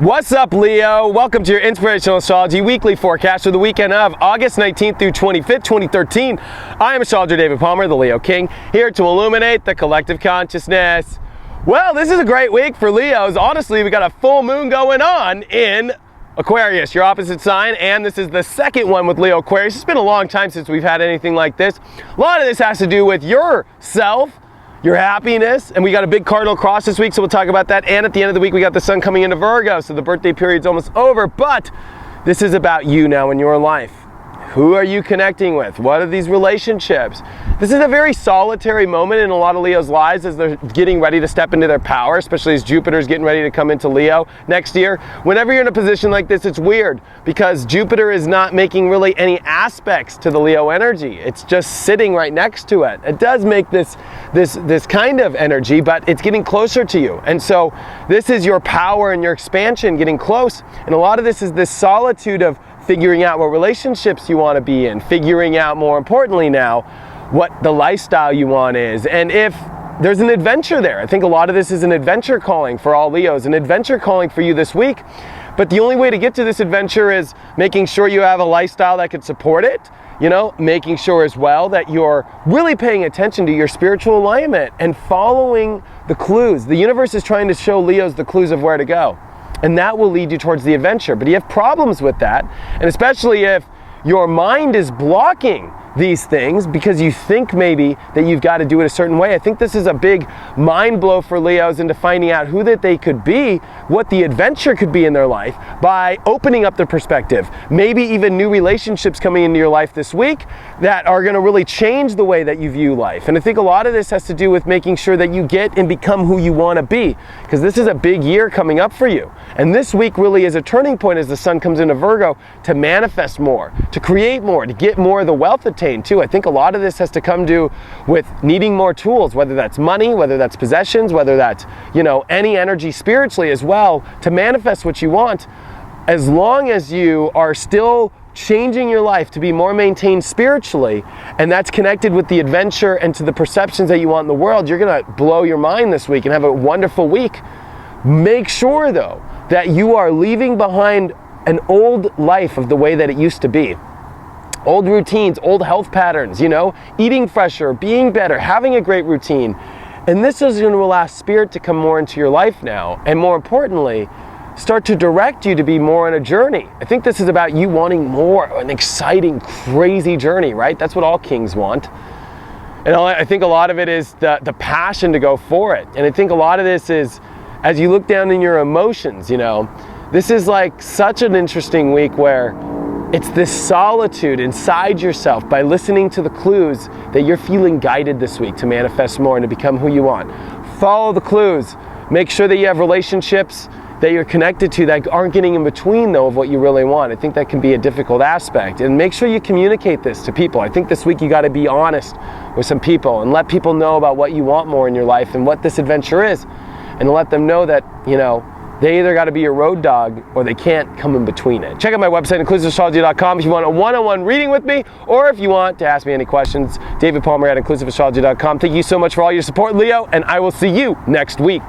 What's up, Leo? Welcome to your Inspirational Astrology Weekly Forecast for the weekend of August 19th through 25th, 2013. I am astrologer David Palmer, the Leo King, here to illuminate the collective consciousness. Well, this is a great week for Leos. Honestly, we got a full moon going on in Aquarius, your opposite sign, and this is the second one with Leo Aquarius. It's been a long time since we've had anything like this. A lot of this has to do with yourself, your happiness, and we got a big cardinal cross this week, so we'll talk about that. And at the end of the week, we got the sun coming into Virgo, so the birthday period's almost over, but this is about you now in your life. Who are you connecting with? What are these relationships? This is a very solitary moment in a lot of Leo's lives as they're getting ready to step into their power, especially as Jupiter's getting ready to come into Leo next year. Whenever you're in a position like this, it's weird because Jupiter is not making really any aspects to the Leo energy. It's just sitting right next to it. It does make this kind of energy, but it's getting closer to you. And so this is your power and your expansion getting close. And a lot of this is this solitude of figuring out what relationships you want to be in, figuring out, more importantly now, what the lifestyle you want is, and if there's an adventure there. I think a lot of this is an adventure calling for all Leos, an adventure calling for you this week. But the only way to get to this adventure is making sure you have a lifestyle that could support it, you know, making sure as well that you're really paying attention to your spiritual alignment and following the clues. The universe is trying to show Leos the clues of where to go. And that will lead you towards the adventure. But you have problems with that, and especially if your mind is blocking these things because you think maybe that you've got to do it a certain way. I think this is a big mind blow for Leos into finding out who that they could be, what the adventure could be in their life by opening up their perspective. Maybe even new relationships coming into your life this week that are going to really change the way that you view life. And I think a lot of this has to do with making sure that you get and become who you want to be, because this is a big year coming up for you. And this week really is a turning point as the sun comes into Virgo to manifest more, to create more, to get more of the wealth attained too. I think a lot of this has to come to with needing more tools, whether that's money, whether that's possessions, whether that's, you know, any energy spiritually as well, to manifest what you want. As long as you are still changing your life to be more maintained spiritually, and that's connected with the adventure and to the perceptions that you want in the world, you're gonna blow your mind this week and have a wonderful week. Make sure though that you are leaving behind an old life of the way that it used to be. Old routines, old health patterns, you know, eating fresher, being better, having a great routine. And this is going to allow spirit to come more into your life now. And more importantly, start to direct you to be more on a journey. I think this is about you wanting more, an exciting, crazy journey, right? That's what all kings want. And I think a lot of it is the passion to go for it. And I think a lot of this is, as you look down in your emotions, you know, this is like such an interesting week where it's this solitude inside yourself by listening to the clues that you're feeling guided this week to manifest more and to become who you want. Follow the clues. Make sure that you have relationships that you're connected to that aren't getting in between though of what you really want. I think that can be a difficult aspect. And make sure you communicate this to people. I think this week you got to be honest with some people and let people know about what you want more in your life and what this adventure is. And let them know that, you know, they either got to be your road dog or they can't come in between it. Check out my website, inclusiveastrology.com, if you want a one-on-one reading with me, or if you want to ask me any questions, David Palmer at inclusiveastrology.com. Thank you so much for all your support, Leo, and I will see you next week.